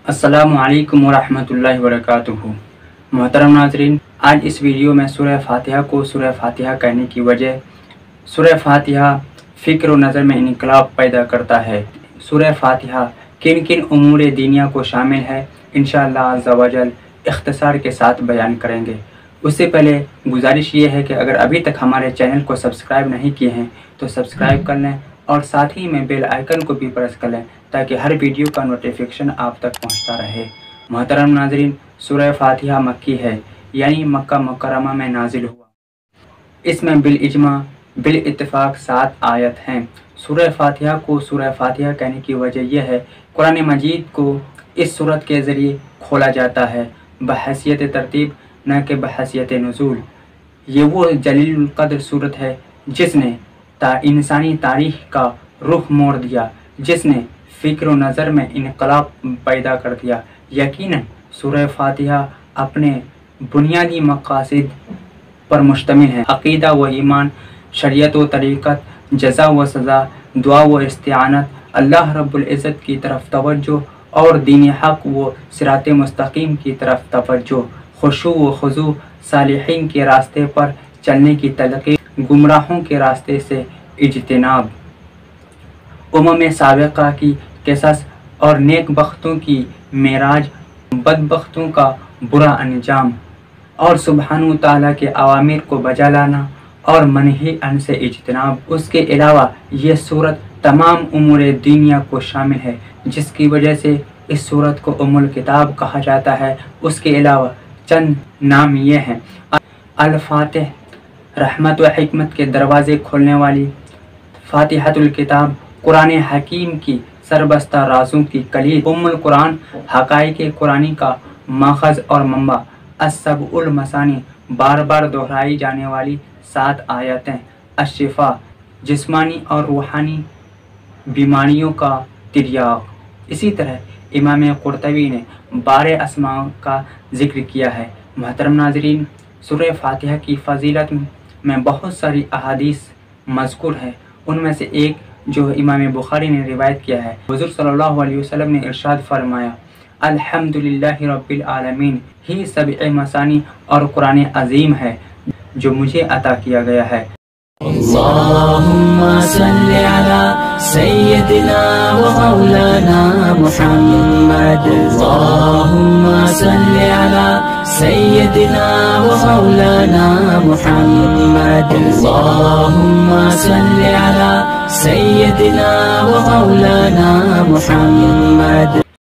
अस्सलामु अलैकुम वरहमतुल्लाहि वबरकातुहू। मोहतरम नाज़रीन, आज इस वीडियो में सूरह फातिहा को सूरह फातिहा कहने की वजह, सूरह फातिहा फ़िक्र व नज़र में इनकलाब पैदा करता है। सूरह फातिहा किन किन उमूर दीनिया को शामिल है, इंशाअल्लाह अज़्ज़ा वजल इख्तिसार के साथ बयान करेंगे। उससे पहले गुजारिश ये है कि अगर अभी तक हमारे चैनल को सब्सक्राइब नहीं किए हैं तो सब्सक्राइब कर लें और साथ ही में बेल आइकन को भी प्रेस कर लें ताकि हर वीडियो का नोटिफिकेशन आप तक पहुंचता रहे। मोहतरम नाज़रीन, सूरह फातिहा मक्की है, यानी मक्का मुकर्रमा में नाजिल हुआ। इसमें बिल इजमा बिल इत्तिफाक 7 आयत हैं। सूरह फातिहा को सूरह फातिहा कहने की वजह यह है, कुरान मजीद को इस सूरत के ज़रिए खोला जाता है बहैसियत तरतीब, न कि बहैसियत नुज़ूल। ये वो जलील क़द्र सूरत है जिसने इंसानी तारीख़ का रुख मोड़ दिया, जिसने फ़िक्र व नज़र में इनकलाब पैदा कर दिया। यकीनन सूरह फातिहा अपने बुनियादी मक़ासिद पर मुश्तमिल है। अक़ीदा व ईमान, शरीयत व तरीक़त, जज़ा व सज़ा, दुआ व इस्तिआनत, अल्लाह रब्बुल इज़्ज़त की तरफ तवज्जो और दीन हक़ व सिराते मुस्तक़ीम की तरफ तवज्जो, खुशू व खुज़ू, सालिहीन के रास्ते पर चलने की तलक़ीन, गुमराहों के रास्ते से इज्तिनाब, उम्म साबिक़ा की क़िसस और नेक बख्तों की मेराज, बदबख्तों का बुरा अंजाम और सुब्हानु ताला के अवामिर को बजा लाना और मनही अन से इज्तिनाब। उसके अलावा ये सूरत तमाम उमूर दीनिया को शामिल है, जिसकी वजह से इस सूरत को उम्मुल किताब कहा जाता है। उसके अलावा चंद नाम ये हैं: अल फातिह, रहमत व हिकमत के दरवाज़े खोलने वाली; फातिहतुल किताब, कुरान हकीम की सरबस्ता राज़ों की कलीद; उम्मुल कुरान, हक़ाइक़ कुरानी का माखज़ और मंबा; अस्सबउल मसानी, बार बार दोहराई जाने वाली 7 आयतें; अश्शिफ़ा, जिस्मानी और रूहानी बीमारियों का तिर्याग। इसी तरह इमाम कुर्तबी ने 12 अस्मा का ज़िक्र किया है। मोहतरम नाज़रीन, सूरह फातिहा की फ़जीलत में बहुत सारी अहादीस मज़कूर है। उनमें से एक जो इमाम बुखारी ने रिवायत किया है, हुज़ूर सल्लल्लाहु अलैहि वसल्लम ने इरशाद फरमाया, अल्हम्दुलिल्लाहि रब्बिल आलमीन ही सबअ मसानी और कुरान अज़ीम है जो मुझे अता किया गया है। अल्लाहुम्मा सल्लि अला सय्यदिना व मौलाना मुहम्मद। अल्लाहुम्मा सल्लि अला सय्यदिना व मौलाना मुहम्मद। अल्लाहुम्मा सल्लि अला सय्यदिना व मौलाना मुहम्मद।